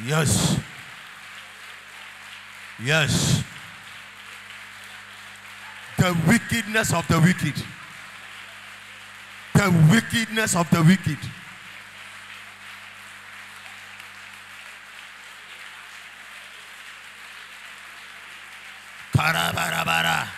Yes. Yes. The wickedness of the wicked. The wickedness of the wicked. Parabarabara.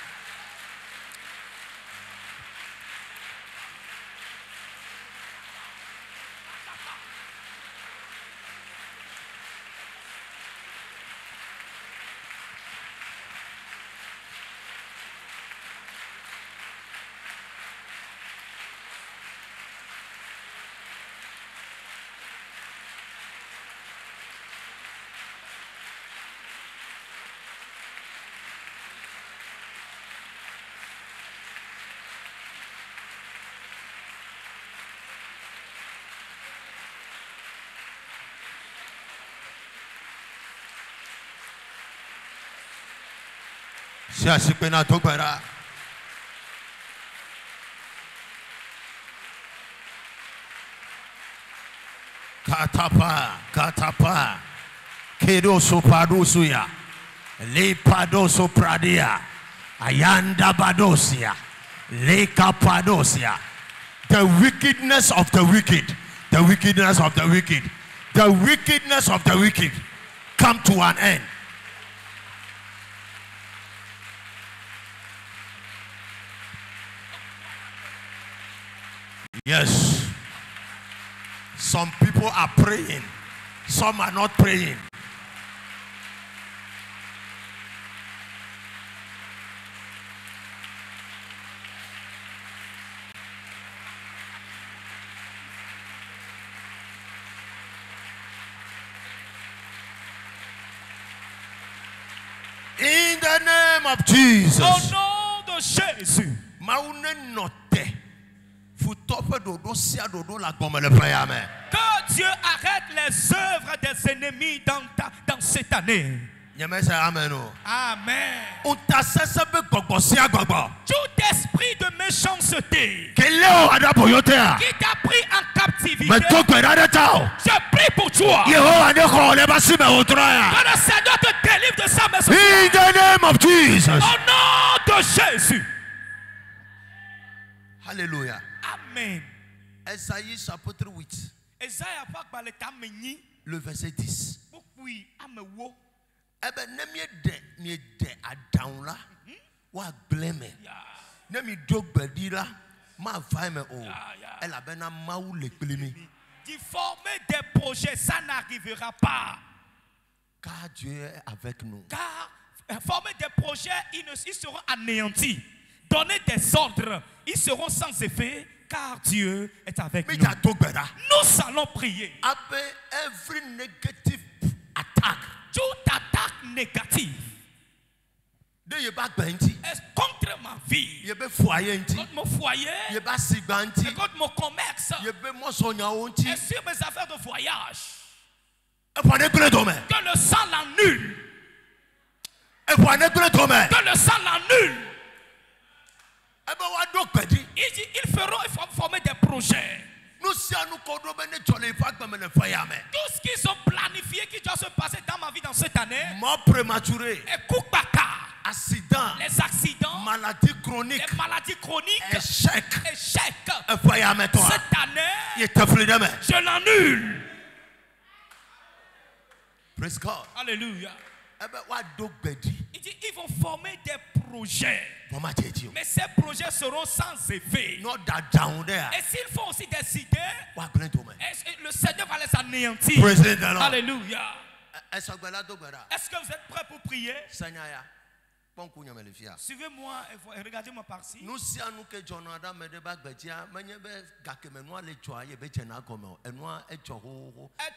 Siasipena Tobara. Katapa. Kedo sopadosuya. Le padoso pradia. Ayanda badosia. Le kapadosia. The wickedness of the wicked. The wickedness of the wicked. The wickedness of the wicked come to an end. Yes. Some people are praying. Some are not praying. In the name of Jesus. Au nom de Jésus. Que Dieu arrête les œuvres des ennemis dans cette année. Amen. Amen. Tout esprit de méchanceté qui t'a pris en captivité, je prie pour toi. Que le Seigneur te délivre de ça, mais in the name of Jesus. au nom de Jésus. Alléluia. Amen. Esaïe chapitre 8. Le verset 10. Eh ben, ne mi de adown la, wa bleme. Ne mi dog bedira, ma va me o. Elle a ben ma ou le bleme. D'y former des projets, ça n'arrivera pas. Car Dieu est avec nous. Car former des projets, ils seront anéantis. Donner des ordres, ils seront sans effet. Car Dieu est avec nous. Nous allons prier. Every negative attack. Toute attaque négative contre ma vie, contre mon foyer, contre mon commerce, et sur mes affaires de voyage, que le sang l'annule. Que le sang l'annule. Ils feront former des projets. Tout ce qu'ils ont planifié qui doit se passer dans ma vie dans cette année, accident, les accidents, maladies chroniques, les maladies chroniques, échecs, cette année, je l'annule. Praise God. Alléluia. Il dit, ils vont former des projets. Mais ces projets seront sans effet. Et s'ils font aussi des idées, le Seigneur va les anéantir. Alléluia. Est-ce que vous êtes prêts pour prier? Suivez-moi et regardez-moi par-ci.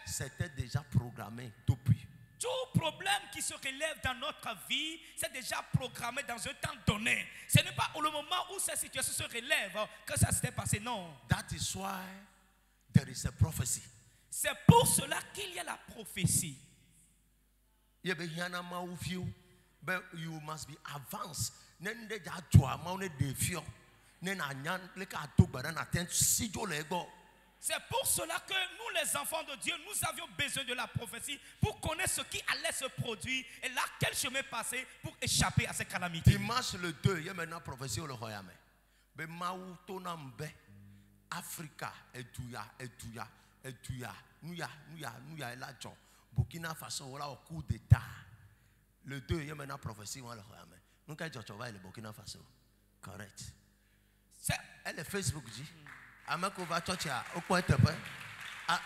C'était déjà programmé depuis. Tout problème qui se relève dans notre vie, c'est déjà programmé dans un temps donné. Ce n'est pas au moment où cette situation se relève que ça s'est passé, non. That is why there is a prophecy. C'est pour cela qu'il y a la prophétie. But you must be advanced. C'est pour cela que nous, les enfants de Dieu, nous avions besoin de la prophétie pour connaître ce qui allait se produire et là, quel chemin passer pour échapper à ces calamités. Dimanche le 2, il y a maintenant prophétie au royaume. Mais Maou Tonambe, Africa, Etuya, Nouya, Eladjon, Burkina Faso, voilà au coup d'état. Le 2, il y a maintenant prophétie au royaume. Nous, quand tu vas le Burkina Faso, correct. Elle est Facebook dit. Amako va chocha au point de paix.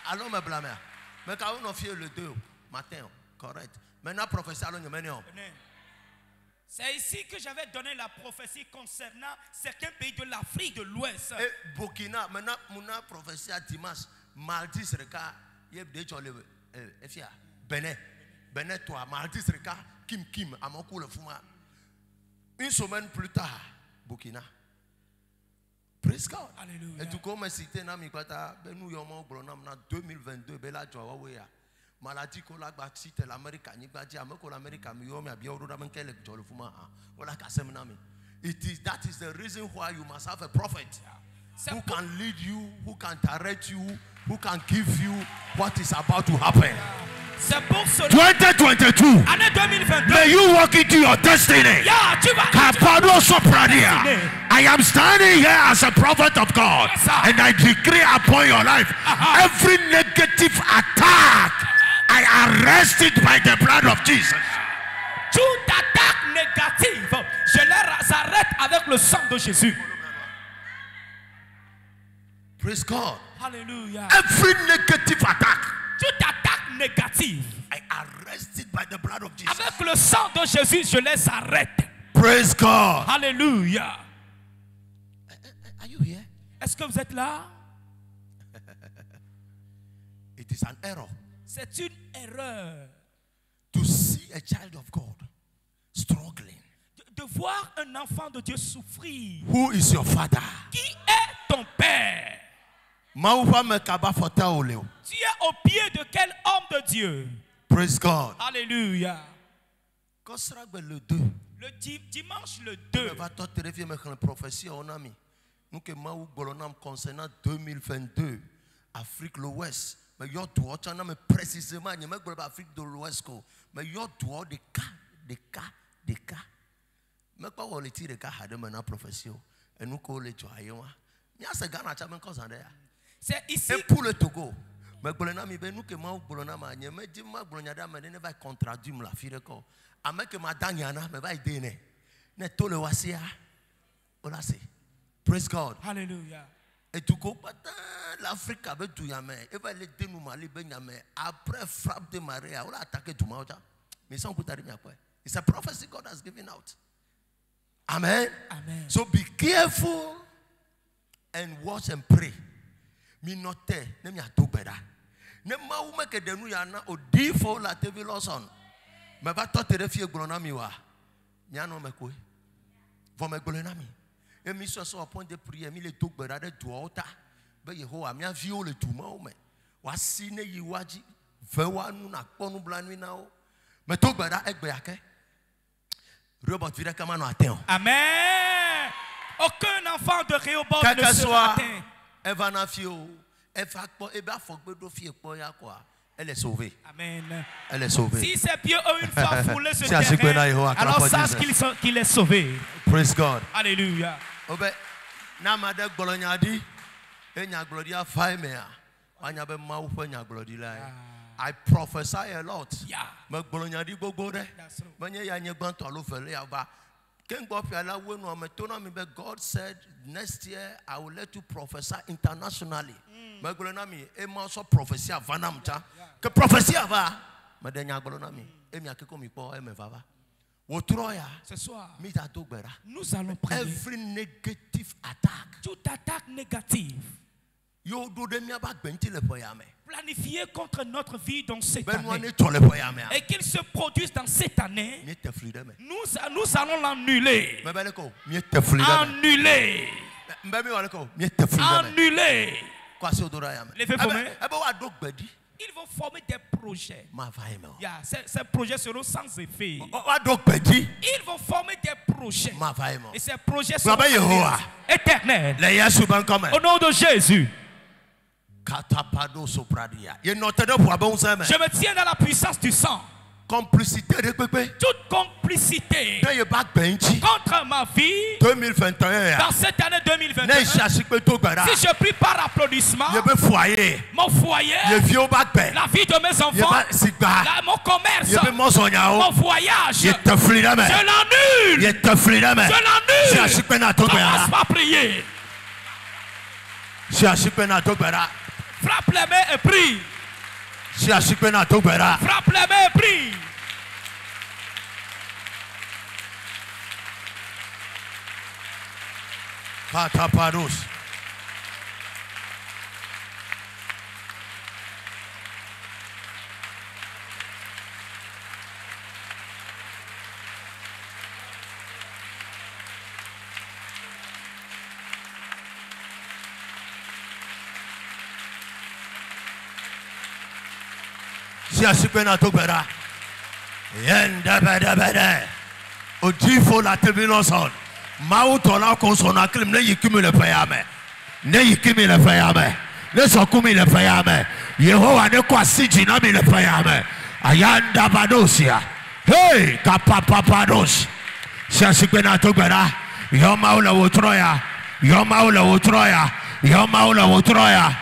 Allons me blâmer. Mais quand on a fait le 2 matin, correct. Maintenant, professeur, allons nous mener. C'est ici que j'avais donné la prophétie concernant certains pays de l'Afrique de l'Ouest. Et Burkina, maintenant, mon professeur dimanche, mardi, c'est le cas. Il y a des gens, Benin, toi, mardi, c'est le cas. Kim, à mon coup, le Fouma. Une semaine plus tard, Burkina. Praise God. Alléluia. Et tout comme cité na mi kwata be nous yomo glonam na 2022 be la jowa we ya. Maladie ko la ba cité l'Amérique ni ba di ameko l'Amérique mi yomi abia odo da men kele jolo fuma ha. Wala kasem na mi. That is the reason why you must have a prophet who can lead you, who can direct you, who can give you what is about to happen. 2022. Année 2022. May you walk into your destiny. I am standing here as a prophet of God, and I decree upon your life every negative attack, I arrest it by the blood of Jesus. Toute attaque négative, je les arrête avec le sang de Jésus. Praise God. Hallelujah. Every negative attack, toute attaque négative, I arrest it by the blood of Jesus. Avec le sang de Jésus, je les arrête. Praise God. Hallelujah. Are you here? Est-ce que vous êtes là? It is an error. C'est une erreur. To see a child of God struggling. De voir un enfant de Dieu souffrir. Who is your father? Qui est ton père? Tu es au pied de quel homme de Dieu? Praise God. Alléluia. Le 2. Le dimanche le 2. Nous que Maou Bolonam concernant 2022 Afrique de l'Ouest. Mais il y a précisément Afrique de l'Ouest. Mais il y a des cas. Mais pas on les tire des cas de maintenant profession. Et nous qu'on les joie. C'est ici. Et pour le Togo. Mais Bolonam il nous que Maou Bolonam mais dis moi Bolonam ne va contraduire la fille de corps. Avec que ma dernière mais va aider ne tout le wasia. Voilà c'est. Praise God. Hallelujah. Et tout comme l'Afrique avec tout yamé, et va les dénouements ben yamé après frappe de marée, on a attaqué tout le mais sans coup d'arriver après. It's a prophecy God has given out. Amen. Amen. So be careful and watch and pray. Mi note ne mi atobera. Ne ma u make de nu yana odi fo la TV Lawson. Me va to te refie glona mi wa. Nya no me ko. Vo me glona mi. Et mis sur un point de prière, mis les tout bras de Douata. Ben Yehowa, mi a violé tout le monde. Voici ne yiwaji, vewa nous na ponu blanui nao. Mais tout bras est béaké. Robot vira comme un atteint. Amen. Aucun enfant de Rehoboth ne sera atteint. Evana fio, efakpo, eba fokbe do fie po ya quoi. Elle est sauvée. Amen. Elle est sauvée. Si ses pieds ont une fois foulé ce terrain, alors sache qu'il est sauvé. Praise God. Alléluia. Obe, namade glonyadi, enya gloria faimea, anyabe maufe nya glodila. I prophesy a lot. Yeah. Me glonyadi gogo de. That's right. Menye ya nye gbanto alofele aba. God said next year I will let you prophesy internationally. Me glonami e ma so prophecy avanamcha. Que prophecy ava. Me denya glonami. E mi akeko mi po e me vava. Ce soir, nous allons prier. Every negative attack. Toute attaque négative. Planifié contre notre vie dans cette année. Et qu'il se produise dans cette année. Nous allons l'annuler. Annuler. Annuler. Levez vos mains. Ils vont former des projets. Yeah, ces projets seront sans effet. Ils vont former des projets. Et ces projets seront éternels. Au nom de Jésus. Je me tiens dans la puissance du sang. Complicité, toute complicité contre ma vie 2021. Dans cette année 2021, si je prie par applaudissement, mon foyer, la vie de mes enfants, mon commerce, mon voyage, je l'annule. Je l'annule. Commence par prier. Frappe les mains et prie. Frappe les mains et prie. Kataparos. Si asipena tokbera. Yenda bada bada. Odifo la tebiloson. Mautola konsona klim ne yikimi le fayame. Ne yikimi le fayame. Ne sokumi le fayame. Yehowa ne kwa siji na mi le fayame. Ayanda badosia. Hey, kapapapados. Si asipena tokbera. Yoma ula wotroya. Yoma ula wotroya. Yoma ula wotroya.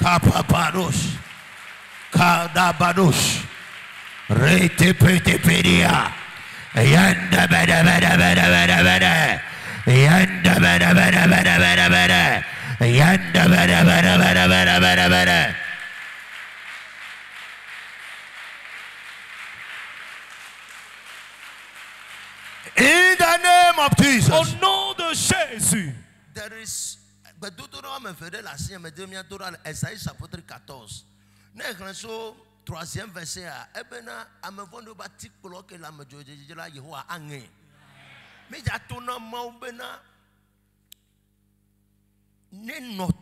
Kapapados, Kadabados, Retepetepedia, Yanda bada bada bada bada bada, Yanda bada bada bada bada bada, Yanda bada bada bada bada bada bada. In the name of Jesus. Au nom de Jésus. There is Deutéronome fédéral la sienne Esaïe chapitre 14. N'est-ce troisième verset à Ebena amevondo batik bloqué la majorité de la Yehowa angé. Mais j'attends mon bena ne note.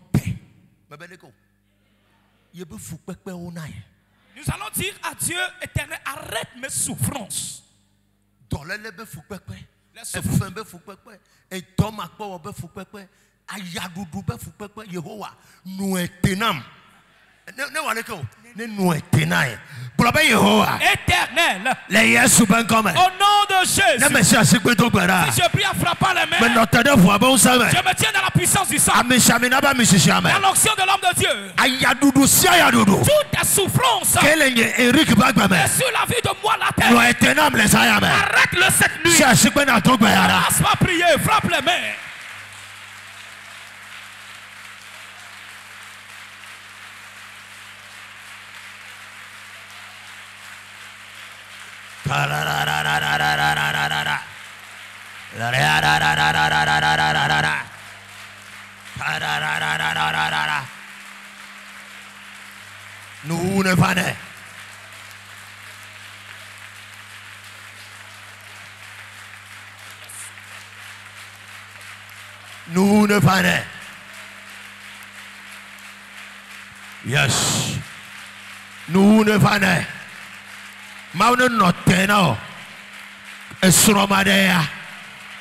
Mabeleko. Yebu fukpekpe onai. Nous allons dire à Dieu éternel, arrête mes souffrances. Dans les lebe fukpekpe. Efumbe fukpekpe. Et Thomas kwa be fukpekpe. Ayadudu be fukpekpe Yehowa nous étenam. Ne waleko. Ne nous étenai. Probe Yehowa. Éternel. Les Yesu ben comme. Au nom de Jésus. Ne me cherche pas to gbara. Si je prie en frappant les mains. Mais notre de voix bon ça. Je me tiens dans la puissance du sang. Amishamina ba misishame. Dans l'onction de l'homme de Dieu. Ayadudu si ayadudu. Toute ta souffrance. Kelenye Eric Bagbame. Sur la vie de moi la terre. Nous étenam les ayame. Arrête-le cette nuit. Cherche pas na to gbara. Commence à prier, frappe les mains. Nous ne pas né. Nous ne pas né. Yes. Nous ne pas né. Mauna notena esromadea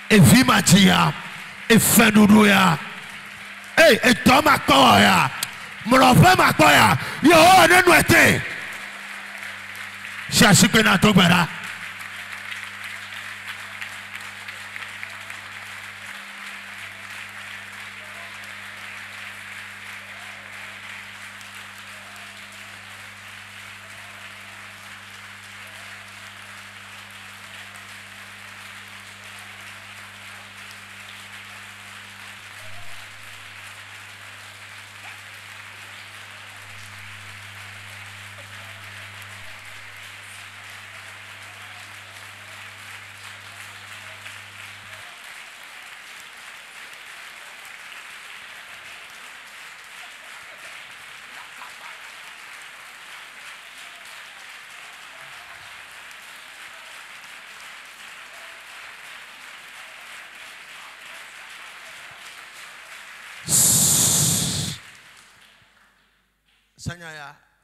evimatia efenuduya etoma koya mrofe makoya yo ne nuete shashike na togbara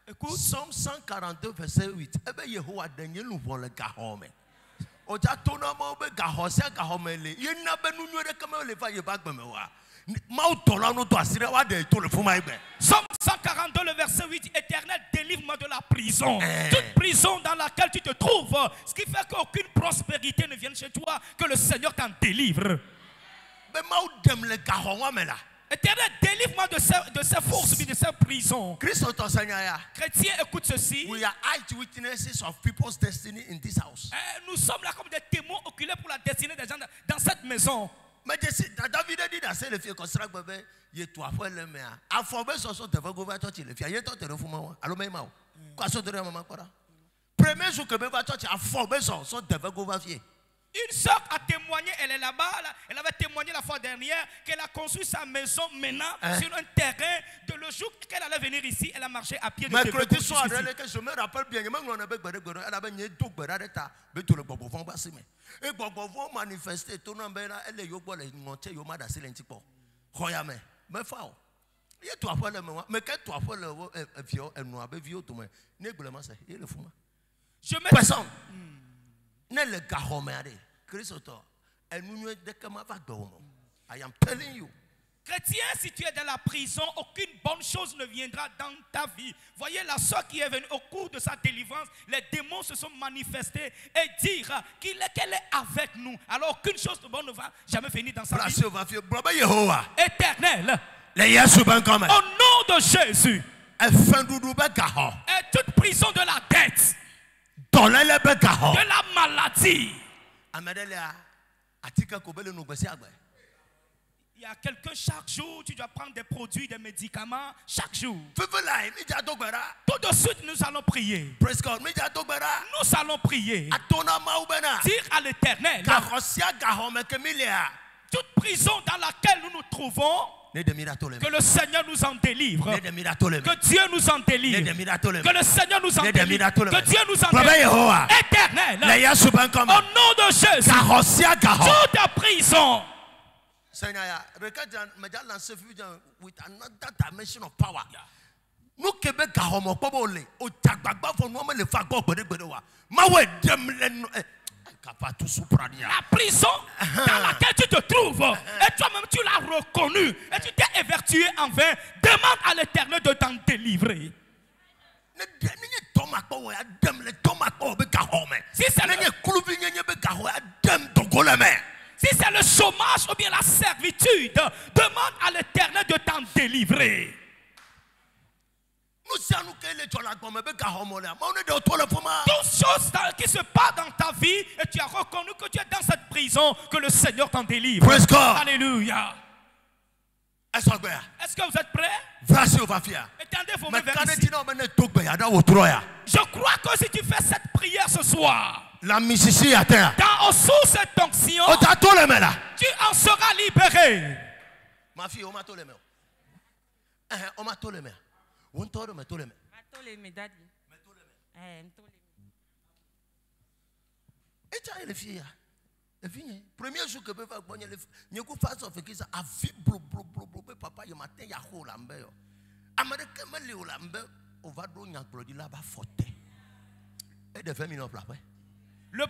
Écoute. Psaume 142 verset 8. Ebe Yehowa denye nous vole gahome. Somme 142, le verset 8. Éternel, délivre-moi de la prison. Toute prison dans laquelle tu te trouves. Ce qui fait qu'aucune prospérité ne vienne chez toi. Que le Seigneur t'en délivre. Éternel, délivre-moi de ces forces, de ces prisons. Chrétiens, écoute ceci. We are eyewitnesses of people's destiny in this house. Nous sommes là comme des témoins oculaires pour la destinée des gens dans cette maison. Mais David a dit dans le fier construire bébé, il toi fois le mea. A formé son devant gouverner toi le fier. Il est toi te refuma. Allo même ma. Quoi son de maman quoi. Premier jour que bébé toi a formé son devant gouverner. Une sœur a témoigné, elle est là-bas, elle avait témoigné la fois dernière qu'elle a construit sa maison maintenant sur un terrain. De le jour qu'elle allait venir ici, elle a marché à pied de mercredi soir, je me rappelle bien, elle avait une double beretta, mais tout le bobo vont passer. Et bobo vont manifester, tout le monde elle est yobo les monter yoma da silentipo. Royame, mais fao. Il y a trois fois le moment, mais quand trois fois le vieux, elle nous avait vieux tout le monde. Néglement c'est, il est fou. Je me personne. Ne le gahomere, Christo, et nous ne décamons pas d'homme. I am telling you. Chrétien, si tu es dans la prison, aucune bonne chose ne viendra dans ta vie. Voyez la soeur qui est venue au cours de sa délivrance, les démons se sont manifestés et dire qu'elle est avec nous. Alors aucune chose de bonne ne va jamais venir dans sa vie. Éternel, au nom de Jésus, et toute prison de la dette, de la maladie. Il y a quelqu'un chaque jour, tu dois prendre des produits, des médicaments, chaque jour. Tout de suite, nous allons prier. Nous allons prier. Dire à l'Éternel, toute prison dans laquelle nous nous trouvons, que le Seigneur nous en délivre. Que Dieu nous en délivre. Que le Seigneur nous en délivre. Que Dieu nous en délivre. Éternel, au nom de Jésus, toute prison. Seigneur, regarde, me lancé with another dimension of power. Nous Québec gahomo pobole, o tagbagba fo no me le fa go gbede wa. Ma we dem le la prison dans laquelle tu te trouves, et toi-même tu l'as reconnu, et tu t'es évertué en vain, demande à l'Éternel de t'en délivrer. Si c'est le chômage ou bien la servitude, demande à l'Éternel de t'en délivrer. Toutes choses qui se passent dans ta vie et tu as reconnu que tu es dans cette prison, que le Seigneur t'en délivre. Alléluia. Est-ce que vous êtes prêts? Étendez vos mains vers ici. Je crois que si tu fais cette prière ce soir, dans sous cette onction, tu en seras libéré. Ma fille, on m'a tous les mains. On m'a tous les mains. On t'a tous les mains. Et tu as les filles. Premier jour que je vais voir les filles, je vais faire ça. Je vais papa, je matin, je vais lambe. Américain, je vais lambe. On va donner un produit là-bas forte. Et de 20 minutes après. Le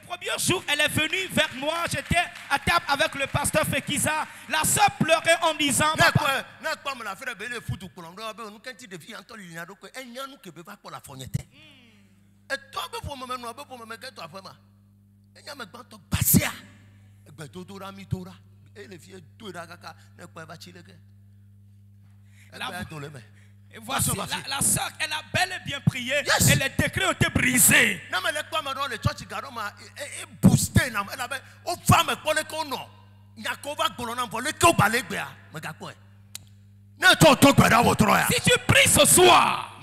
premier jour, elle est venue vers moi. J'étais à table avec le pasteur Fekiza. La sœur pleurait en disant et voici, la sœur, elle a bel et bien prié. Yes. Et les décrets ont été brisés. Si tu pries ce soir,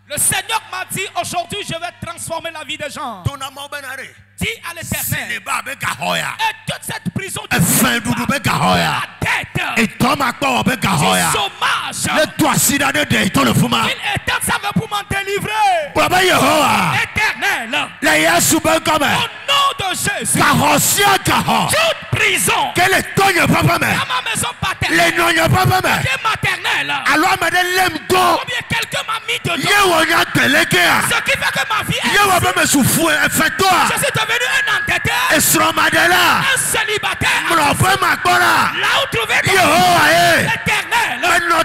le Seigneur m'a dit aujourd'hui je vais transformer la vie des gens. Dis à l'Éternel. Et toute cette prison de la tête, du chômage, il éteint sa main pour m'en délivrer. Éternel, au nom de de Jésus. Toute prison. Quel est ton papa Dans ma maison paternelle. Les non papa maternelle. Alors madame combien quelqu'un m'a mis dedans. Ce qui fait que ma vie est. Je suis devenu un entêté. Un célibataire. Là où trouver l'éternel. Je me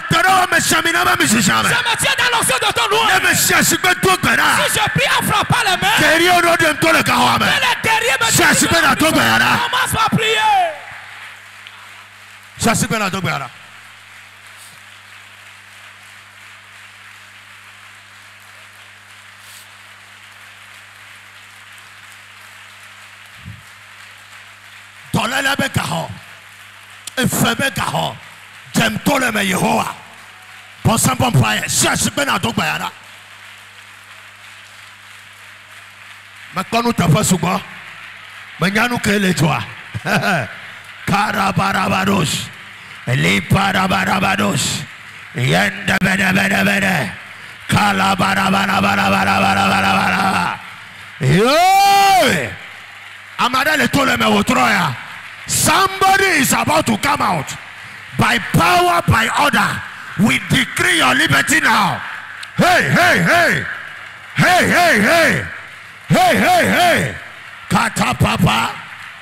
tiens dans l'onction de ton louange. Si je prie en frappant les mains, que le derrière me dit commence à prier. J'aime tout le meilleur. Bon sang, bon paye. Cherche bien à ton bayara. Mais quand nous t'avons souvent, mais nous créons les joies. Karabarabados. Les parabarabados. Yenda bene bene bene. Kalabarabarabarabarabarabara. Yo! Amada le tout le meilleur. Somebody is about to come out. By power, by order, we decree your liberty now. Hey, hey, hey. Hey, hey, hey. Hey, hey, hey. Kata papa.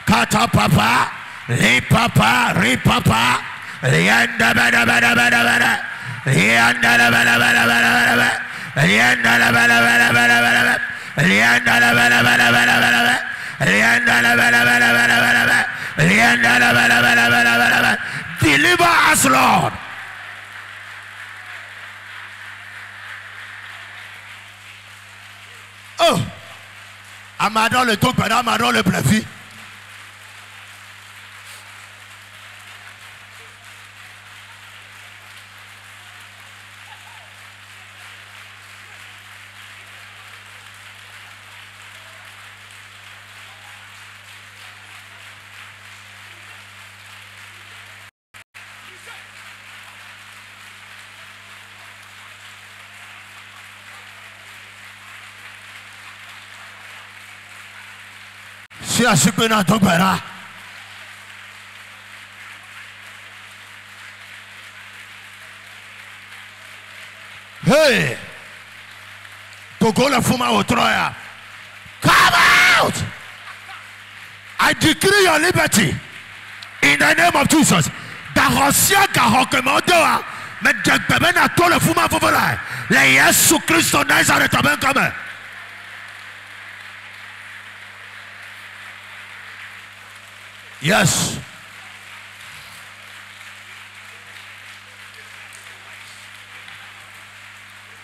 Kata papa. Re papa. Re papa. Yanda bada bada bada bada. Yanda la bada bada bada bada. Yanda la bada bada bada bada. Yanda la bada bada bada bada. Yanda la bada bada bada bada. Yanda la bada bada bada bada. Deliver us, Lord. Oh, Amadon le ton père, Amadon le prévu. Si à ce que nous avons hey, Togo la fuma au Troya. Come out! I decree your liberty in the name of Jesus. Darosia Garokemodoa, mais Jacobin a tout le fuma fovola. Les Yesu Christo Nazareth ben comme. Yes.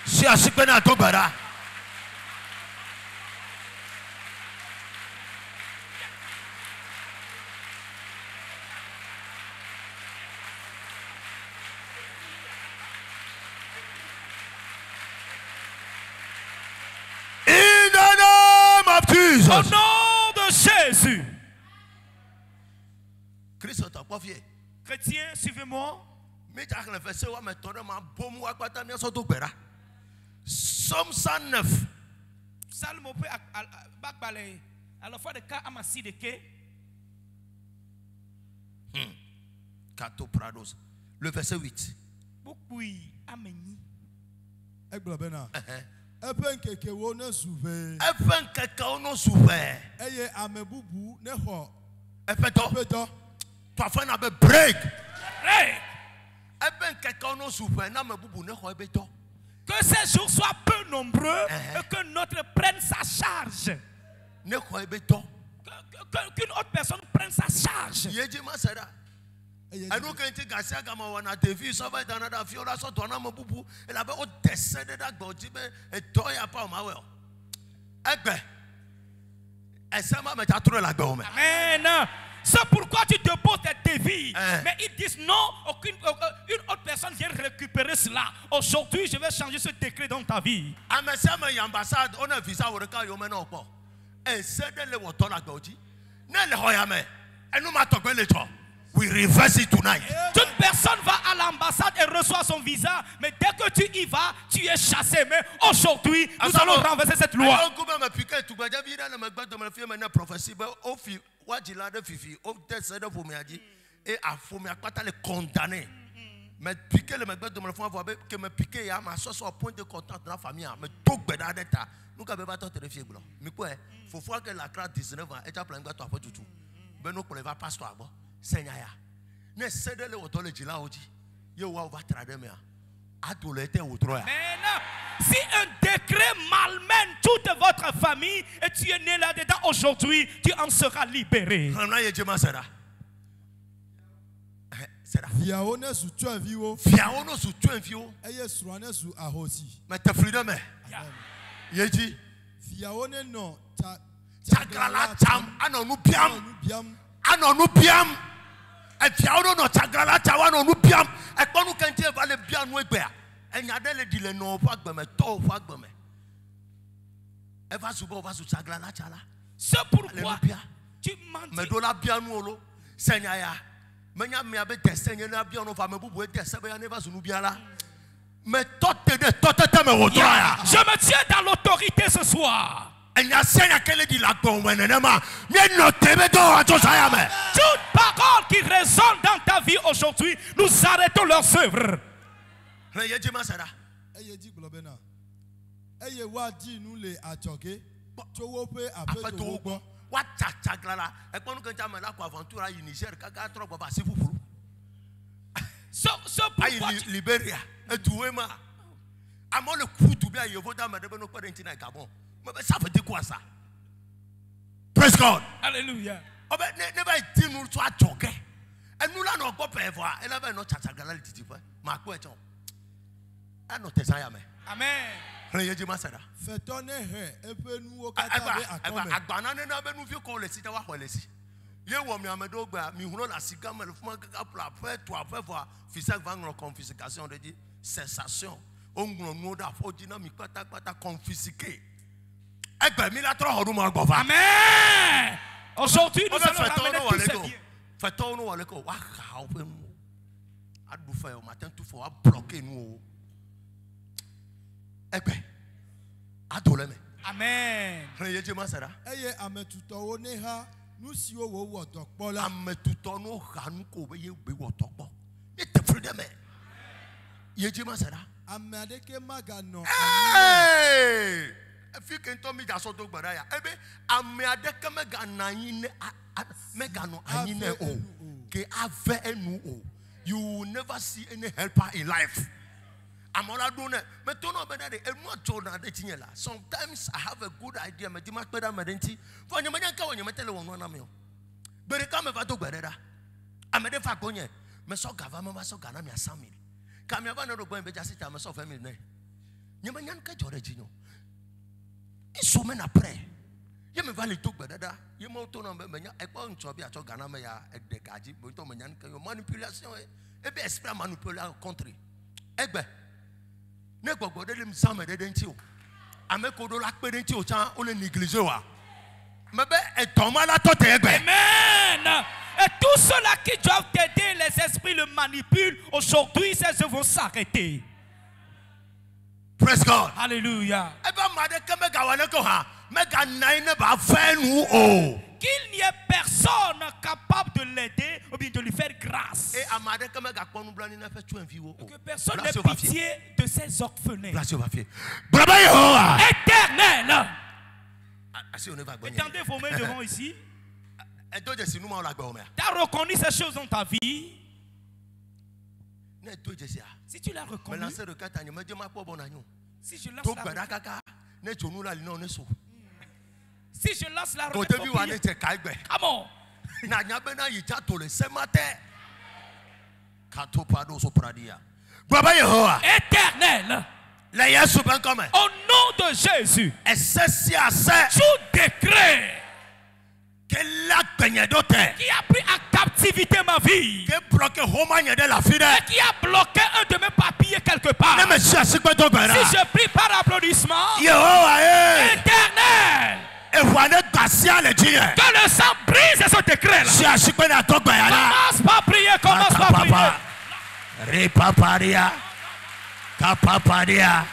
Si à ce que nous avons in the name of Jesus. Au nom de Jésus. Chrétien, suivez-moi. Somme 109. Salmo pe bakbale à la fois de ka amasi de ke. Kato Prados. Le verset 8. Bokui ameni. Egbobena. Epen keke wo na souve. Epen keke wo no souve. Eye amebubu ne ho. Epeto. Toi fait na be break. Break. Epen keke wo no souve na amebubu ne ho ebeto. Que ces jours soient peu nombreux et que notre prenne sa charge. Qu'une autre personne prenne sa charge. I know que tu Garcia kama wana TV sava dana da fiola so tona mabubu ela be o descend that godji be e toya pa ma well egbe esema me ta tro la gbe o me. Amen. C'est pourquoi tu déposes tes défis. Mais ils disent non, une autre personne vient récupérer cela. Aujourd'hui, je vais changer ce décret dans ta vie. Ambassade, on a visa au recal, on a un peu. Et c'est de le water la gaudy. Ne le hoyame. Et nous m'attendons les gens. We reverse it tonight. Toute personne va à l'ambassade et reçoit son visa, mais dès que tu y vas, tu es chassé. Mais aujourd'hui, nous allons renverser cette loi. Mais piquer le mec de mon enfant, que me piquer, il y a ma source au point de contact dans la famille, mais tout beda d'état. Nous n'avons pas tant de fièvre. Mais quoi, il faut voir que la classe 19 ans est à plein de toi pour tout. Ben nous, pour les va pas toi, bon, Seigneur. Ne cède le auto le gila oji. Yo wa va trader mais adolete outroya. Maintenant, si un décret malmène toute votre famille et tu es né là-dedans aujourd'hui, tu en seras libéré. Fiaone su tuan viwo. Fiaone su tuan viwo. Eye suane su ahosi. Mais ta freedom eh. Yeji. Fiaone no chagrala cham anonu biam. Anonu biam. Et fiaone no chagrala cham anonu biam. Et quand nous quand va le biam nous egbe. Et nyade le dit le no fa gbe me to fa gbe me. E va subo va su chagrala chala. C'est pourquoi tu mentis. Me do la biam nous lo. Seigneur ya. Je me tiens dans l'autorité ce soir. Toute parole qui résonne dans ta vie aujourd'hui, nous arrêtons leurs œuvres. What chagrala? Et quand nous quand la aventure à Niger, kaga trop baba si fufuru. So pourquoi Libéria et Douema. À moi le coup tout bien il faut dans ma début nous pas d'intérêt Gabon. Mais ça veut dire quoi ça? Praise God. Alléluia. Oh ben ne va dire nous soit choqué. Et nous là non pas faire voir. Et là ben notre chagrala le titi pas. Ma quoi est-on? Ah non t'es ça ya mais. Amen. Fais ton erreur et peu nous au Agba na na be nous vieux qu'on le cite wa le si. Ye wo mi amedo gba mi huno la sika me le fuma ka pour après toi après voir fisac va en confiscation de dit cessation. On nous da fo dina mi pata confisquer. Egbe mi la tro hodu mo gbo fa. Amen. Aujourd'hui nous allons ramener tout ce bien. Fais ton no wale ko wa ka o pe mu. Adu fa o matin tout faut bloquer nous. Amen. Eye ametuto ne ha nu si o wo wo tokpo la. Ametuto no ha nu ko be ye be wo tokpo. E te freedom e. Ye je ma sara. Amadeke magano. Eh! Fi ke nto mi ja so to gbara ya. Ebe amadeke magana yin megano anine o. Ke ave enu o. You will never see any helper in life. Sometimes I have a good idea. Ne gbogbo de lim sam de denti o amekodo la pe denti o chan o le négliger wa mebe etoma la to te egbe. Amen. Et tous ceux-là qui doivent t'aider, les esprits le manipulent. Aujourd'hui, ces œuvres vont s'arrêter. Praise God. Alléluia. Eba made keme gawane ko ha mega nine ne ba fe nu o. Qu'il n'y ait personne capable de l'aider ou bien de lui faire grâce. Et que personne n'ait pitié de ces orphelins. Éternel. Étendez vos mains devant ici. Tu as reconnu ces choses dans ta vie. Si tu l'as reconnu. Si je lance la si je lance la route, comment? Éternel, au nom de Jésus, tout décret qui a pris en captivité ma vie, et qui a bloqué un de mes papiers quelque part, si je prie par applaudissement, Éternel, Que le sang brise ce décret-là. Commence par prier, commence par prier. Ripaparia. Kapaparia.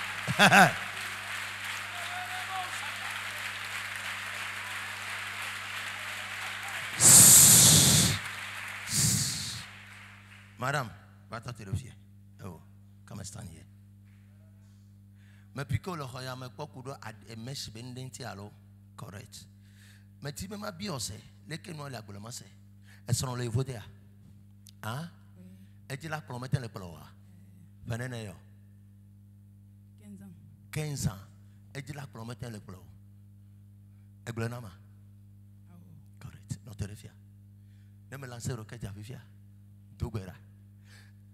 Madame, va t'attendre le fier. Oh, come stand here. Me pico le roya me pokudo ad emesh bendenti alo. Correct. Me ti me ma biose, le que no la golemase. Elles sont les voter. Hein? Et tu la promettais le ploa. Venez yo. 15 ans. 15 ans. Et tu la promettais le ploa. Et blanama. Correct. Non te refia. Ne me lancer roquette à vivia. Dogera.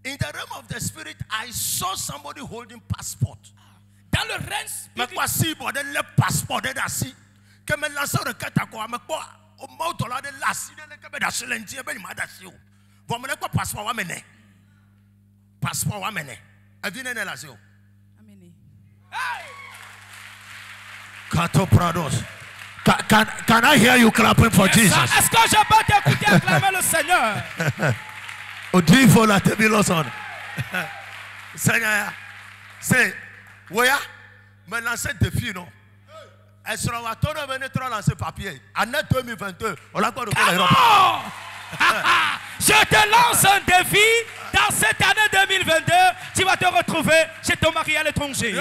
In the realm of the spirit, I saw somebody holding passport. Dans le règne spirituel, le passeport de Dassi. Que me lance roquette à quoi? Me quoi? Au mot de la de l'assi de que me dassi l'entier ben madassi. Vous me quoi passeport wa mene? Passeport wa mene? Avine ne lasio. Amené. Kato Prados. Can I hear you clapping for Jesus? Est-ce que je peux t'écouter acclamer le Seigneur? Odivo la tebiloson. Seigneur, c'est Woya, me lancer défi non. Elle sera à ton venir lancer papier. Année 2022, on l'a pas de Je te lance un défi. Dans cette année 2022, tu vas te retrouver chez ton mari à l'étranger.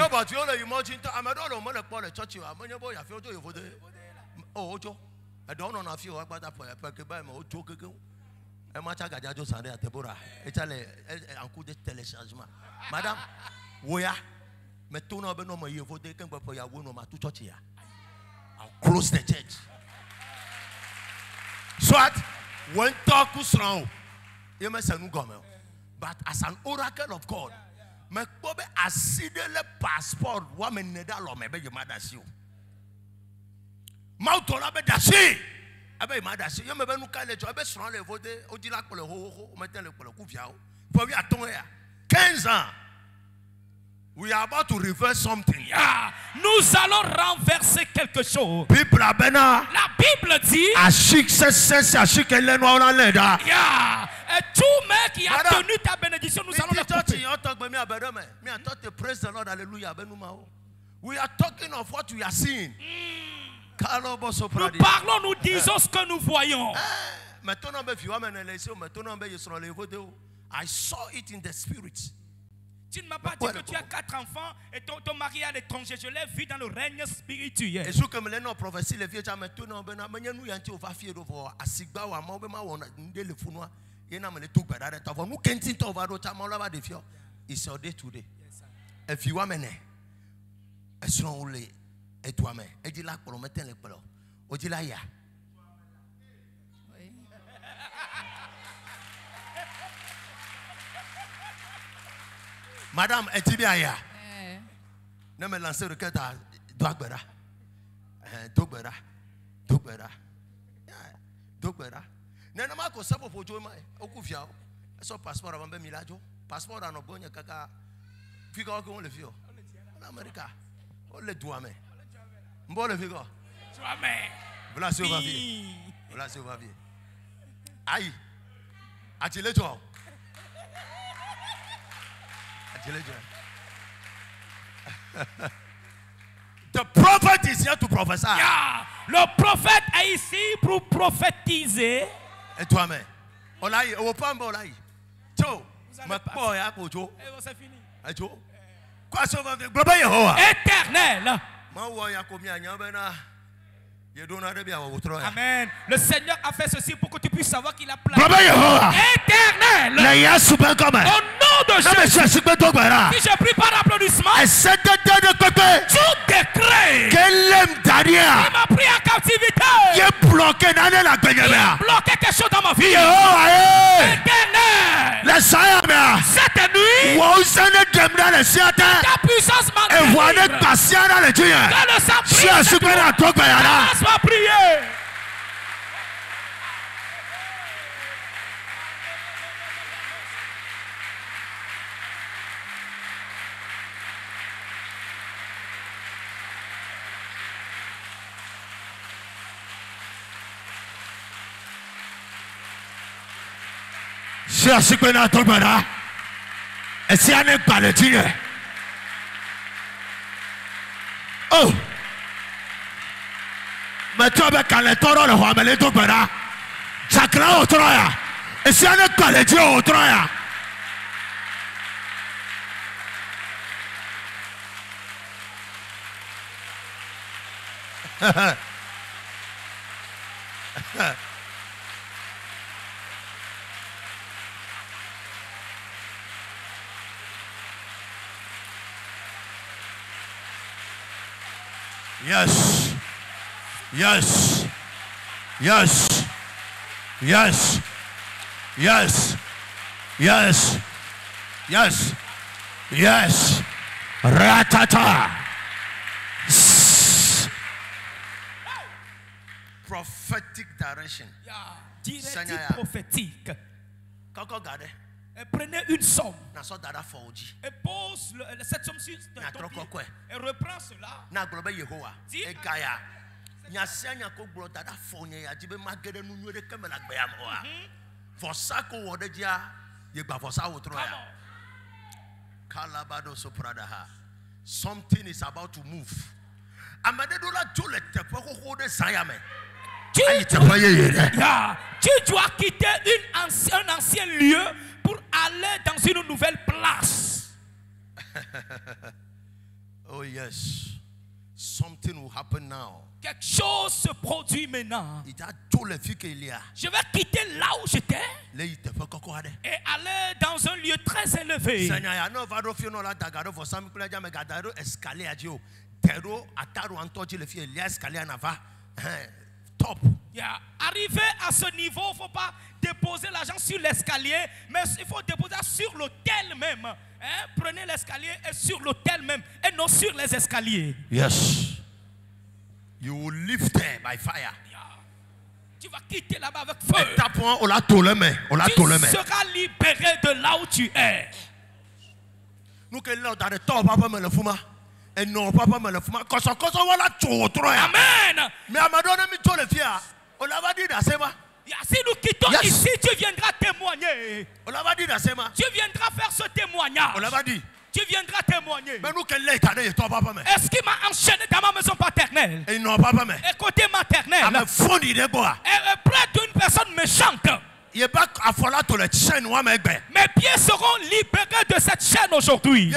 Madame, Woya, mais tout le monde I'll close the church. Soit, when talk is wrong, you must say no. But as an oracle of God, me kobe aside le passport wa me nedalo me be yemada you. Mautola be dashi. Abe yemada you me be nu kale jo be sron le vote odila ko le ho me tele ko le kufia o. For we aton ya 15 ans. We are about to reverse something. Yeah. Nous allons renverser quelque chose. La Bible dit. Yeah. Et tout mec qui a tenu ta bénédiction, nous allons le couper. We are talking of what we are seeing. Nous parlons, nous disons ce que nous voyons. I saw it in the spirit. Tu ne m'as pas dit que tu as 4 enfants et ton mari est à l'étranger. Je l'ai vu dans le règne spirituel. Et ce que me l'en prophétie les vieux jamais tout non ben amenya nu yanti over fier over asigba wa ma obema wona ndele funwa ye na me le tu gbada ta vo nu kentin to over do ta ma laba de fio. It's your day today. If you amene esron ole etuame e di la prometen le pelo o di la ya. Madame, Etibia, ne me lancez le cœur à Dogbera. Dogbera. Dogbera. Nenama ko sabo pour Joe, Okufia, so passeport avant Milajo, passeport à Nobonia Kaka, figure qu'on le fait. En Amérique, on le doit, mais. Bon, le figure. Voilà, c'est ma vie. Voilà, c'est ma vie. Aïe, as-tu toi? The prophet is here to prophesy. Yeah. Le prophète est ici pour prophétiser. Et toi-même, on a eu au Pambo, on a eu. Joe, ma boy, à Joe. C'est fini. Joe. Quoi, ça va avec Global Yehoah? Éternel. Ma voix, combien il y a Amen. Le Seigneur a fait ceci pour que tu puisses savoir qu'il a placé. Éternel. Au nom de Jésus. Si je prie par applaudissement. Tout décret. Il m'a pris en captivité. Il a bloqué quelque chose dans ma vie. Éternel. Cette nuit. Ta puissance m'a donné. Que le sang prie. Laisse-moi prier. Si à ce que nous avons là, et si on n'est pas le tigre. Oh! Mais tu as quand les taureaux le roi, mais les taureaux là, chacun au troya. Et si on n'est pas le tigre au troya. Yes. Yes. Yes. Yes. Yes. Yes. Yes. Yes. Ratata. Prophetic direction. Directive prophétique. Et prenez une somme. Et pose cette somme sur ton pied. Et reprends cela. Dis something is about to move. Tu dois quitter un ancien lieu pour aller dans une nouvelle place. Oh yes. Something will happen now. Quelque chose se produit maintenant. Je vais quitter là où j'étais et aller dans un lieu très élevé. Top. Arriver à ce niveau, il ne faut pas déposer l'argent sur l'escalier, mais il faut déposer sur l'autel même. Prenez l'escalier et sur l'autel même, et non sur les escaliers. Yes. You will live there by fire. Tu vas quitter là-bas avec feu. Tu seras libéré de là où tu es. Amen. Si nous quittons ici, tu viendras témoigner. Tu viendras faire ce témoignage. Tu viendras témoigner. Est-ce qu'il m'a enchaîné dans ma maison paternelle? Et côté maternel. Et près d'une personne méchante. Mes pieds seront libérés de cette chaîne aujourd'hui.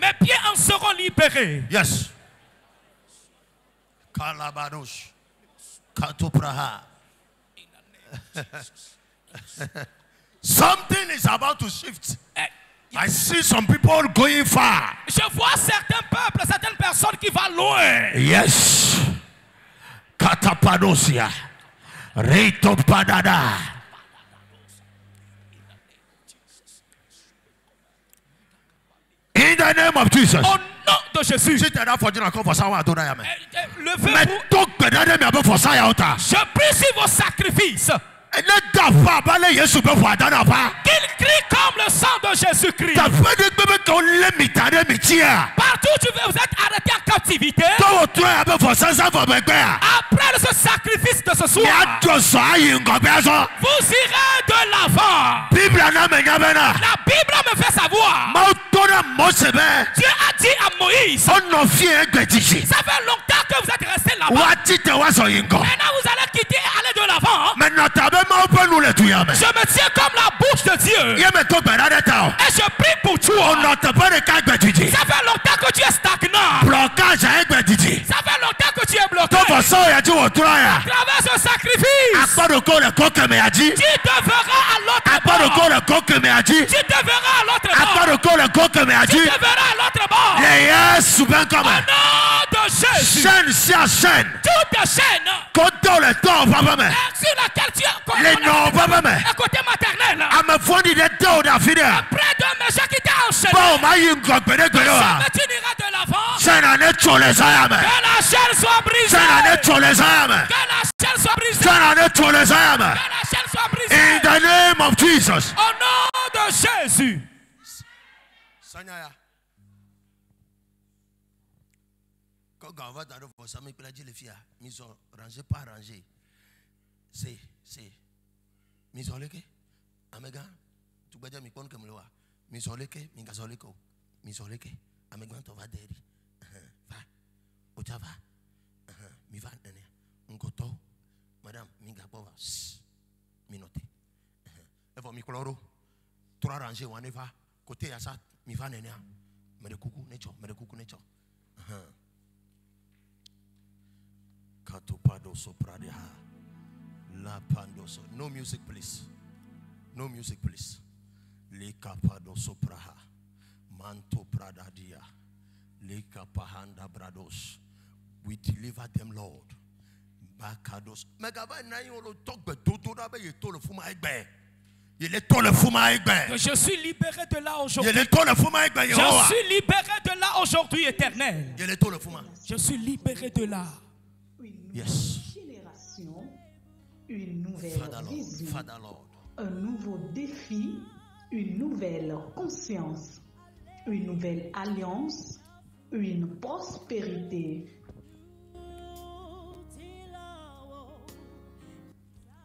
Mes pieds en seront libérés. Yes. Kalabadosh. Katopraha. Something is about to shift. I see some people going far. Je vois certains peuples, certaines personnes qui vont loin. Yes. Katapadosia. Reito padada. In the name of Jesus. Au nom de Jésus. Je prie sur vos sacrifices. Qu'il crie comme le sang de Jésus-Christ. Partout où vous êtes arrêtés en captivité. Après ce sacrifice de ce soir, vous irez de l'avant. La Bible me fait savoir. Dieu a dit à Moïse. Ça fait longtemps que vous êtes resté là-bas. Maintenant vous allez quitter et aller de l'avant. Je me tiens comme la bouche de Dieu. Et je prie pour toi. Ça fait longtemps que tu es stagnant. Ça fait longtemps que tu es bloqué. À travers ce sacrifice, tu te verras à l'autre bord. Tu te verras à l'autre bord. Tu te verras à l'autre bord. Au nom de Jésus. Toute chaîne sur laquelle tu es côté maternel. Près d'un méchant qui t'a enchaîné. Jamais tu n'iras de l'avant. Que la chaîne soit brisée. Que la chaîne soit brisée. Que la chaîne soit brisée. In the name of Jesus. Au nom de Jésus. Amega, tu baja mi kon kemlewa. Mi soleke, mi gasoleko. Mi soleke. Amega to va deri. Va. Otava. Mi va nene. Ngoto. Madame, mi gapova. Mi note. Evo mi koloro. Trois rangées wane va. Côté à ça, mi va nene. Me de coucou necho, me de coucou necho. Katopado sopradia. La pandoso. No music, please. No music, please. Le capado sopraha. Manto pradadia. Le capahanda brados. We deliver them, Lord. Bakados. Megaba na yolo togbe dodo da be yeto le fuma egbe. Je suis libéré de là aujourd'hui. Je suis libéré de là aujourd'hui, éternel. Je suis libéré de là. Une nouvelle génération, une nouvelle vision, un nouveau défi, une nouvelle conscience, une nouvelle alliance, une prospérité.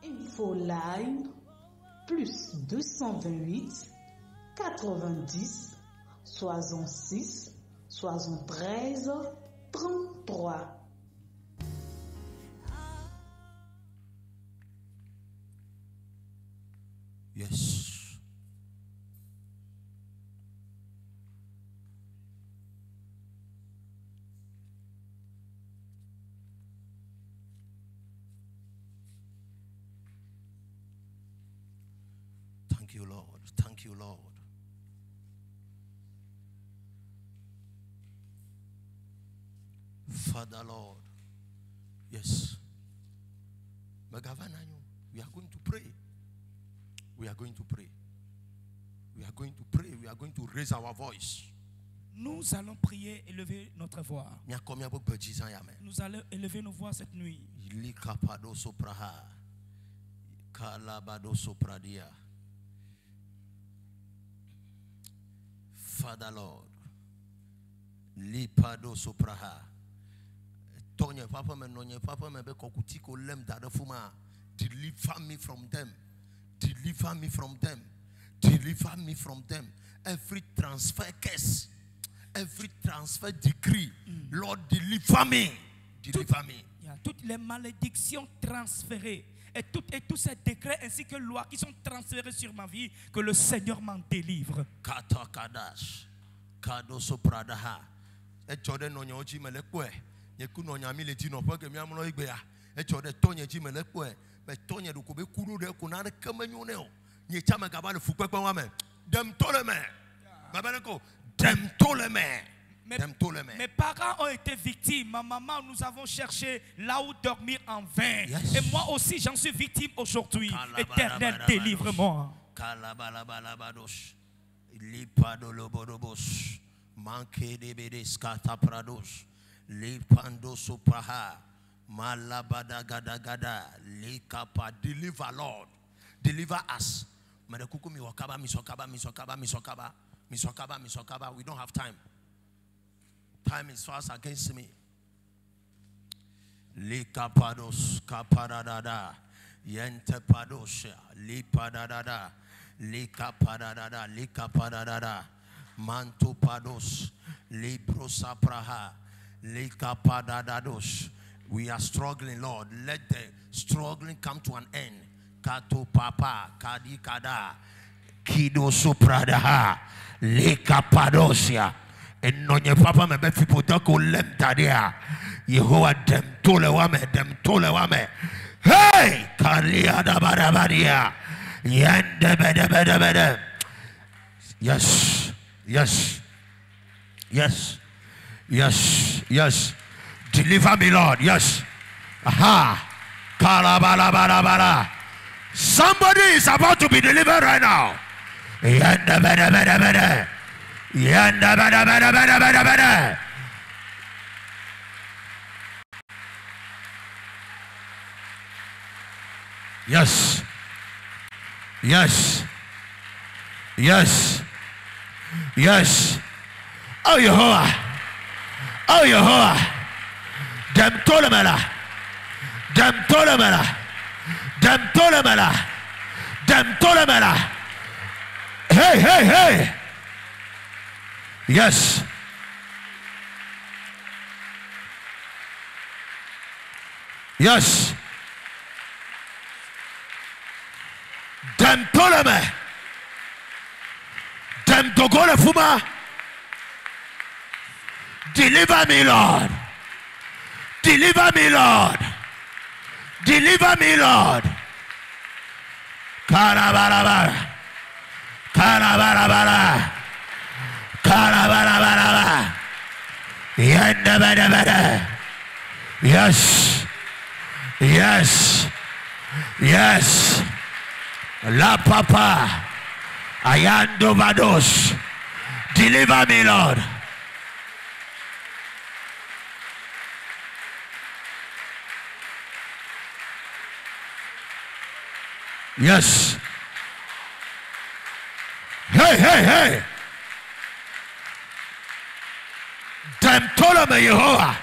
Infoline plus 228 90 66 73 33. Yes. Thank you, Lord. Thank you, Lord. Father, Lord. Yes. We are going to pray. We are going to pray. We are going to pray. We are going to raise our voice. Nous allons prier et élever notre voix. Nous allons élever nos voix cette nuit. Father, Lord, lipado sopraha. Tonya papa me nonya papa me be kokutiko lem dada fuma. Deliver me from them. Deliver me from them. Deliver me from them. Every transfer case, every transfer decree, Lord, deliver me. Deliver me. Toutes les malédictions transférées et tous ces décrets ainsi que lois qui sont transférés sur ma vie, que le Seigneur m'en délivre. Kata kadash, kado sopradaha. Et chode nonya ochi melekwe. Yeku nonya mi leti no pa ke mi amuno igbe ya. Et chode tonya chi melekwe. Mais tonya do ko be kuru de ko na de kamanyu ne o. Nye chama gaba le fukpekpe wa me. Dem toleme. Baba ko dem toleme. Mes parents ont été victimes. Ma maman, nous avons cherché là où dormir en vain. Yes. Et moi aussi, j'en suis victime aujourd'hui. Éternel, délivre-moi. Deliver, Lord. Deliver us. We don't have time. Time is fast against me. Likapados kaparadada yente padosha lipadadada likapadadada likapadadada manto pados librosa praha likapadadados. We are struggling, Lord. Let the struggling come to an end. Kato papa kadikada kido sopradaha likapadosia. And no nye papa me be fipo tako lem tadia. Yehowa dem tole wame. Hey! Kalia da barabadia. Yende bede. Yes. Deliver me, Lord. Yes. Aha. Kalabalabala. Somebody is about to be delivered right now. Yende bede. Yanda bada. Yes. Oh Yehovah. Dem tolemela. Hey, hey, hey. Yes. Yes. Dem Ptolemy. Dem Dogole Fuma. Deliver me, Lord. Deliver me, Lord. Deliver me, Lord. Karabarabara. Karabarabara. Karabarabara. Yendabara. Yes. Yes. Yes. La papa. Ayando vados. Deliver me, Lord. Yes. Hey, hey, hey. Dem Ptolemy Yehovah.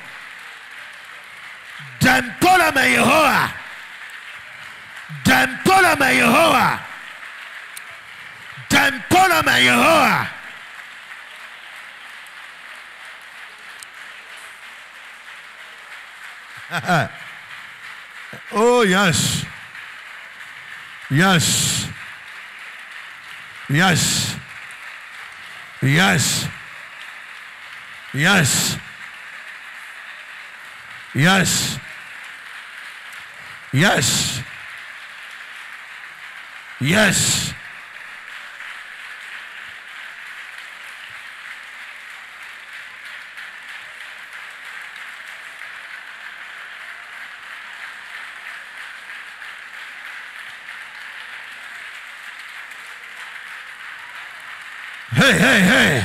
Dem Ptolemy Yehovah. Dem Ptolemy Yehovah. Dem Ptolemy Yehovah. Oh, yes. Yes. Yes. Yes. Yes. Yes. Yes. Yes. Hey, hey, hey.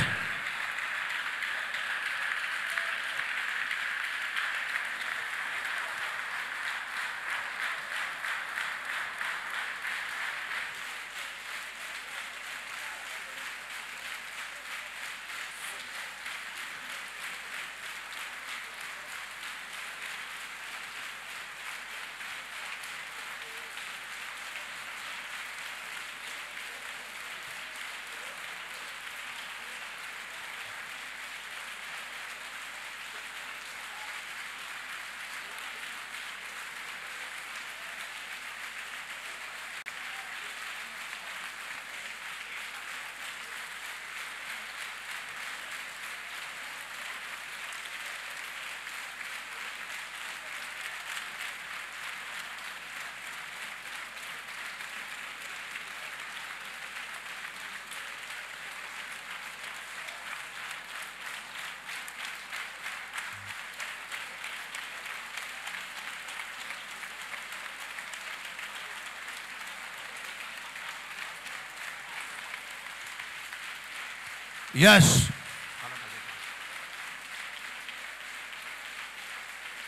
Yes.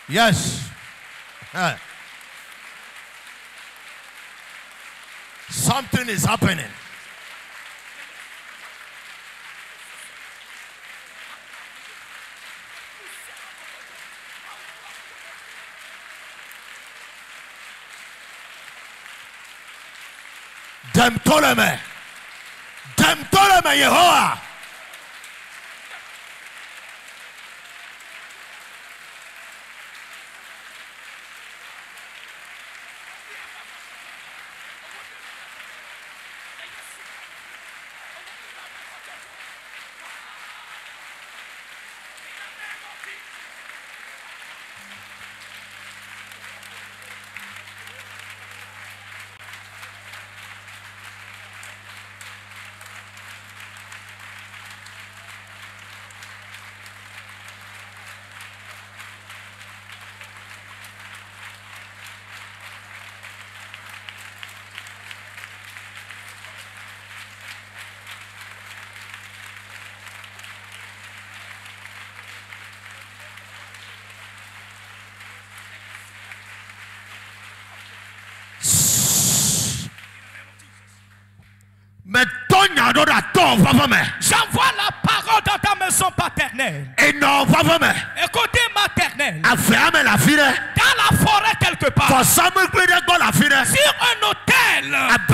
Yes. Something is happening. Dem Ptolemy. Dem Ptolemy Yehovah. J'envoie la parole dans ta maison paternelle. Et non, écoutez maternelle. Dans la forêt quelque part. Sur un hôtel. Et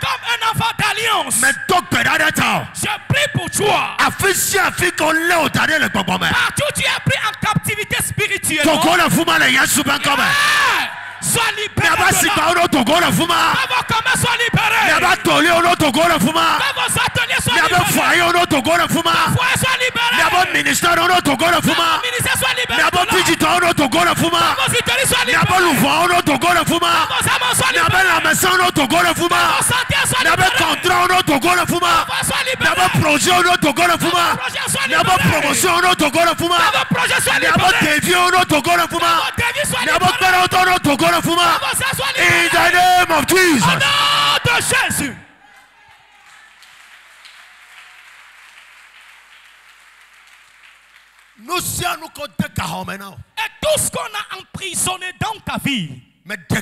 comme un enfant d'alliance. alliance. Je prie pour toi. Partout tu es pris en captivité spirituelle. Sois libéré. Sois libéré. Que vos ateliers soient libérés. Que vos foyers soient libérés. Que vos ministères soient libérés. Que vos idées soient libérés. Que vos amants soient libérés. Que vos santé soient libérés. Que vos soient libérés. Que vos projets soient libérés. Que vos projets soient libérés. Que vos projets soient libérés. In the name of Jesus. Au nom de Jésus. Et tout ce qu'on a emprisonné dans ta vie, j'ordonne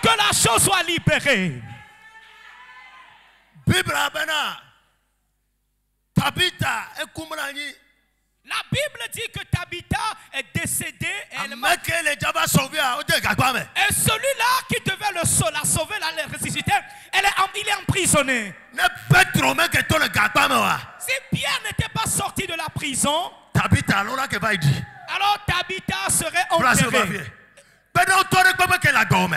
que la chose soit libérée. La Bible dit que Tabitha est décédée et celui-là qui devait la sauver, la ressusciter, il est emprisonné. Si Pierre n'était pas sorti de la prison, alors Tabitha serait enterrée.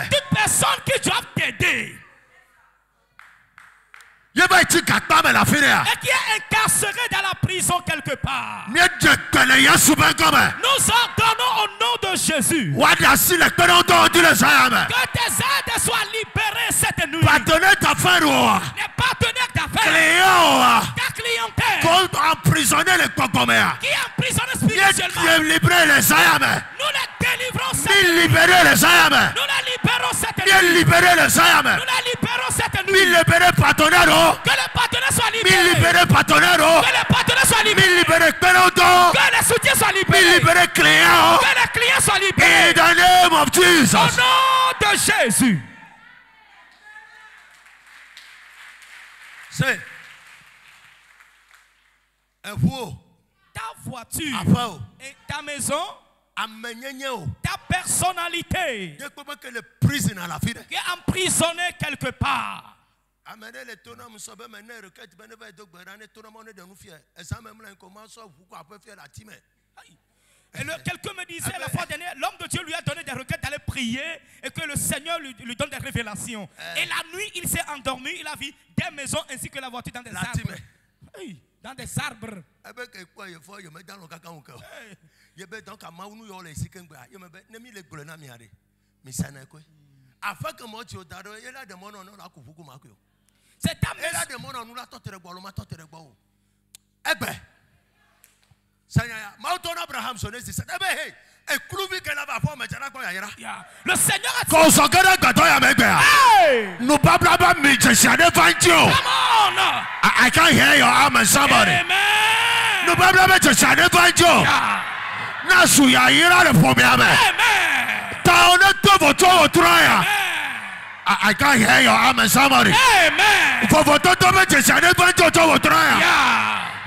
Toute personne qui doit t'aider et qui est incarcéré dans la prison quelque part, nous ordonnons au nom de Jésus que tes aides soient libérées cette nuit. Les partenaires d'affaires, ta clientèle qui est emprisonnée spirituellement, nous les délivrons cette nuit. Nous la libérons cette nuit. Nous la libérons cette nuit. Que les partenaires soient libérés. Que les partenaires soient libérés. Que les soutiens soient libérés. Que les clients soient libérés. In the name of Jesus. Au nom de Jésus. C'est ta voiture et ta maison, ta personnalité qui est emprisonnée quelque part. Et quelqu'un me disait la fois dernière, l'homme de Dieu lui a donné des requêtes d'aller prier et que le Seigneur lui donne des révélations. Et la nuit, il s'est endormi, il a vu des maisons ainsi que la voiture dans des arbres. Oui, dans des arbres. C'est ta le Seigneur a dit, I can't hear your amen, somebody. No problem, I can't hear your amen, somebody.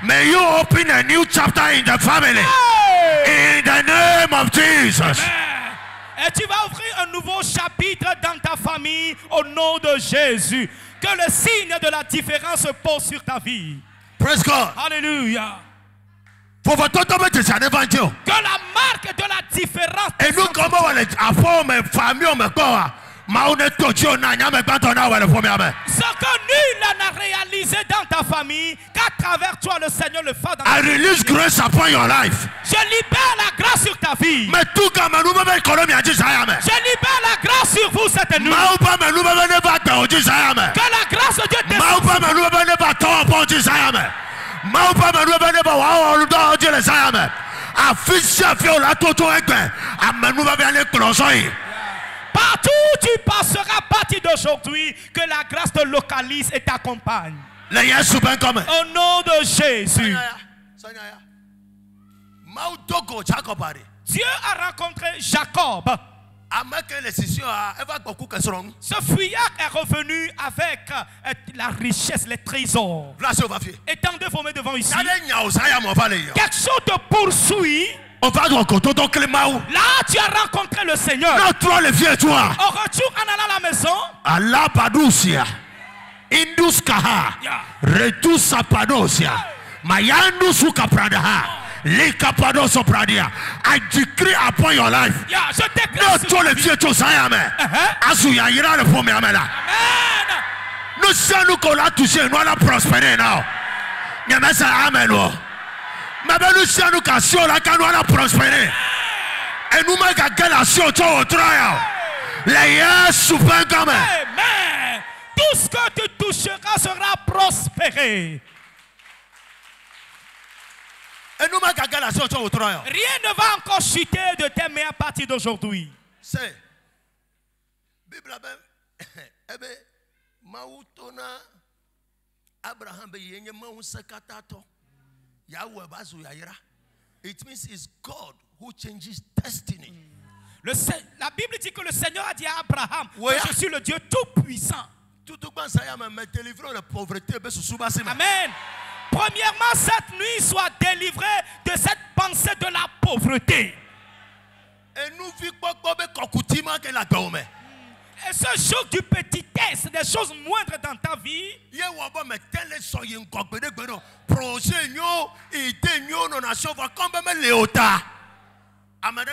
May you open a new chapter in the family. In the name of Jesus. Et tu vas ouvrir un nouveau chapitre dans ta famille au nom de Jésus. Que le signe de la différence se pose sur ta vie. Praise God. Alléluia. Que la marque de la différence. Et nous, comment on est à fond, mes familles, mes corps. Ce que nul n'a réalisé dans ta famille, qu'à travers toi le Seigneur le fait dans ta vie. I release grace upon your life. Je libère la grâce sur ta vie. Mais tout comme nous je libère la grâce sur vous cette nuit. Que la grâce de Dieu partout où tu passeras à partir d'aujourd'hui, que la grâce te localise et t'accompagne. Au nom de Jésus. Dieu a rencontré Jacob. Ce fuyard est revenu avec la richesse, les trésors. Étendez vos mains devant ici. Quelque chose te poursuit. Là, tu as rencontré le Seigneur. Au retour, en allant à la maison, Indus kaha. Retus sapadosia. Mayandu suka pradaha. Leka padoso pradia. I decree upon your life. Je déclare. No to le fier to sayame. Asu ya ira le fome amela. Amen. Nous sommes qu'on a touché, nous allons prospérer now. Nyame sa amen o. Mais nous sommes qu'à sur la quand nous allons prospérer. Et nous m'a gagné la sur au trial. Les souvent comme. Amen. Tout ce que tu toucheras sera prospéré. Et nous m'a gagné la sur au trial. Rien ne va encore chuter de tes mains à partir d'aujourd'hui. C'est Bible ben Mautona Abraham be yenye mawu sekatato Yahweh bazu yaira. It means it's God who changes destiny. La Bible dit que le Seigneur a dit à Abraham, je suis le Dieu tout-puissant. Amen. Premièrement, cette nuit soit délivrée de cette pensée de la pauvreté. Et ce jour du petitesse, des choses moindres dans ta vie. Amen.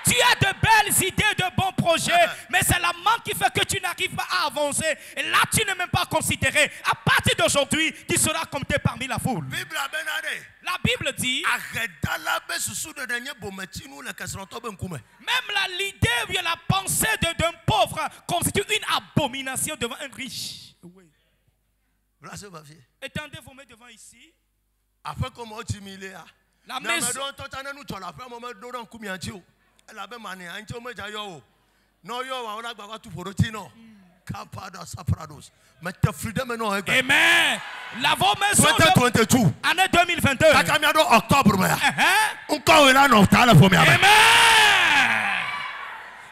Tu as de belles idées, de bons projets, mais c'est la manque qui fait que tu n'arrives pas à avancer. Et là, tu n'es même pas considéré. À partir d'aujourd'hui, tu seras compté parmi la foule. La Bible dit, même l'idée ou la pensée d'un pauvre constitue une abomination devant un riche. Oui. Étendez vos mains devant ici. La maison. Amen. La vos maisons. 2022. Année 2022. Amen.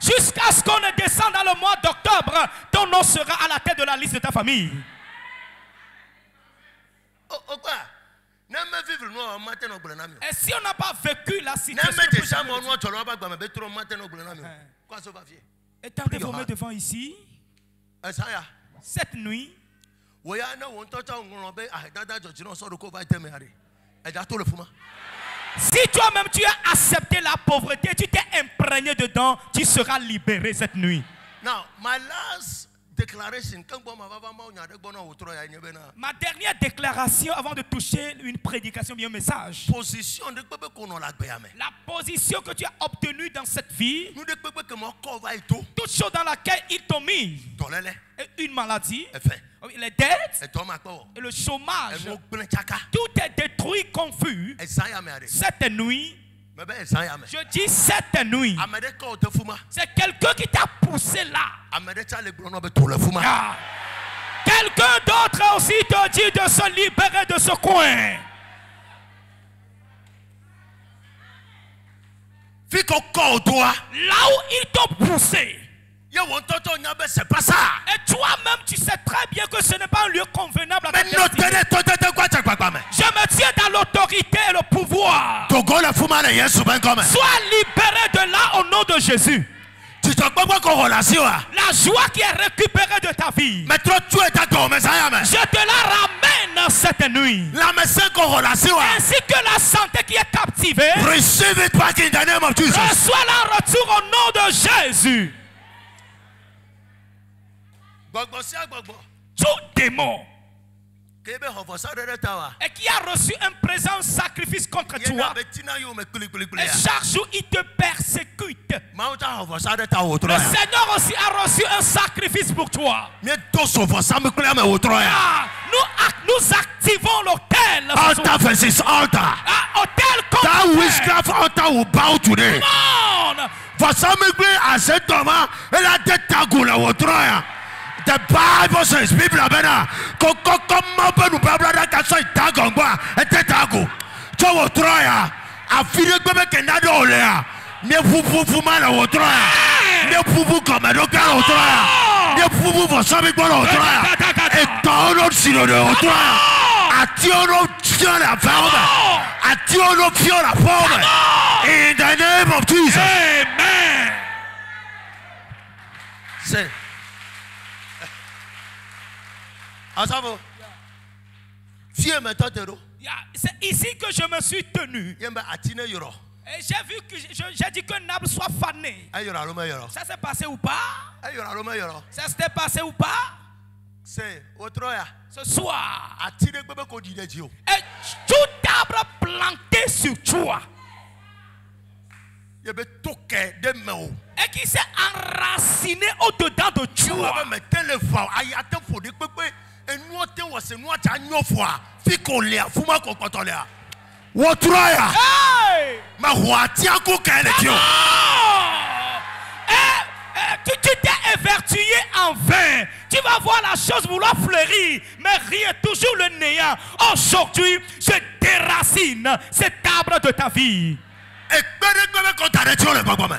Jusqu'à ce qu'on ne descende dans le mois d'octobre, ton nom sera à la tête de la liste de ta famille. Et si on n'a pas vécu la situation, étendez vos mains devant ici. Cette nuit, si toi-même tu as accepté la pauvreté, tu t'es imprégné dedans, tu seras libéré cette nuit. Now, my last declaration. Ma dernière déclaration avant de toucher une prédication, bien un message. La position que tu as obtenue dans cette vie, toute chose dans laquelle ils t'ont mis, une maladie, les dettes et le chômage, tout est détruit, confus. Cette nuit, je dis cette nuit, c'est quelqu'un qui t'a poussé là. Quelqu'un d'autre aussi te dit de se libérer de ce coin. Là où ils t'ont poussé. C'est pas ça. Et toi-même, tu sais très bien que ce n'est pas un lieu convenable à ta destinée. Je me tiens dans l'autorité et le pouvoir. Sois libéré de là au nom de Jésus. La joie qui est récupérée de ta vie, je te la ramène cette nuit. Ainsi que la santé qui est captivée, reçois-la en retour au nom de Jésus. Tout démon et qui a reçu un présent sacrifice contre toi, et chaque jour il te persécute, le Seigneur aussi a reçu un sacrifice pour toi. Nous activons l'autel. Altar versus altar. That witchcraft altar will bow today. For some people, I said to them, the Bible says, people are better. In the name of Jesus. Amen. C'est. Asavo. C'est ici que je me suis tenu. Et j'ai vu que j'ai dit qu'un arbre soit fané. Ça s'est passé ou pas? Ça s'est passé ou pas? Ce soir. Et tout arbre planté sur toi. Et qui s'est enraciné au-dedans de toi. Hey! Tu t'es évertué en vain. Tu vas voir la chose vouloir fleurir, mais rien, toujours le néant. Aujourd'hui, je déracine cet arbre de ta vie.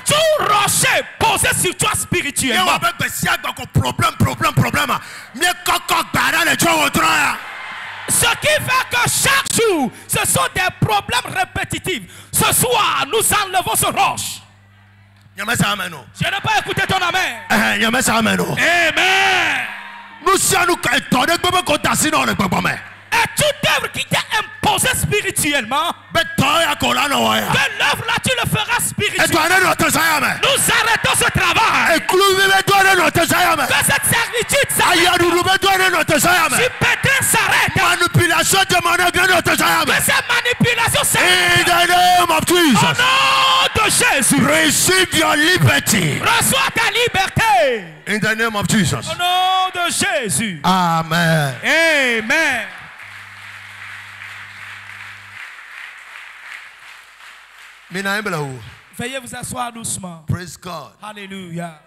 Tout rocher posé sur toi spirituellement. Ce qui fait que chaque jour, ce sont des problèmes répétitifs. Ce soir, nous enlevons ce roche. Je n'ai pas écouté ton amen. Amen. Et toute œuvre qui t'est imposée spirituellement, que l'œuvre là tu le feras spirituellement. Nous arrêtons ce travail. Que cette servitude s'arrête. Si Pétrin s'arrête. Que cette manipulation s'arrête. Au nom de Jésus. Receive your liberty. Reçois ta liberté. In the name of Jesus. Au nom de Jésus. Amen. Amen. Veuillez vous asseoir doucement. Praise God. Alléluia.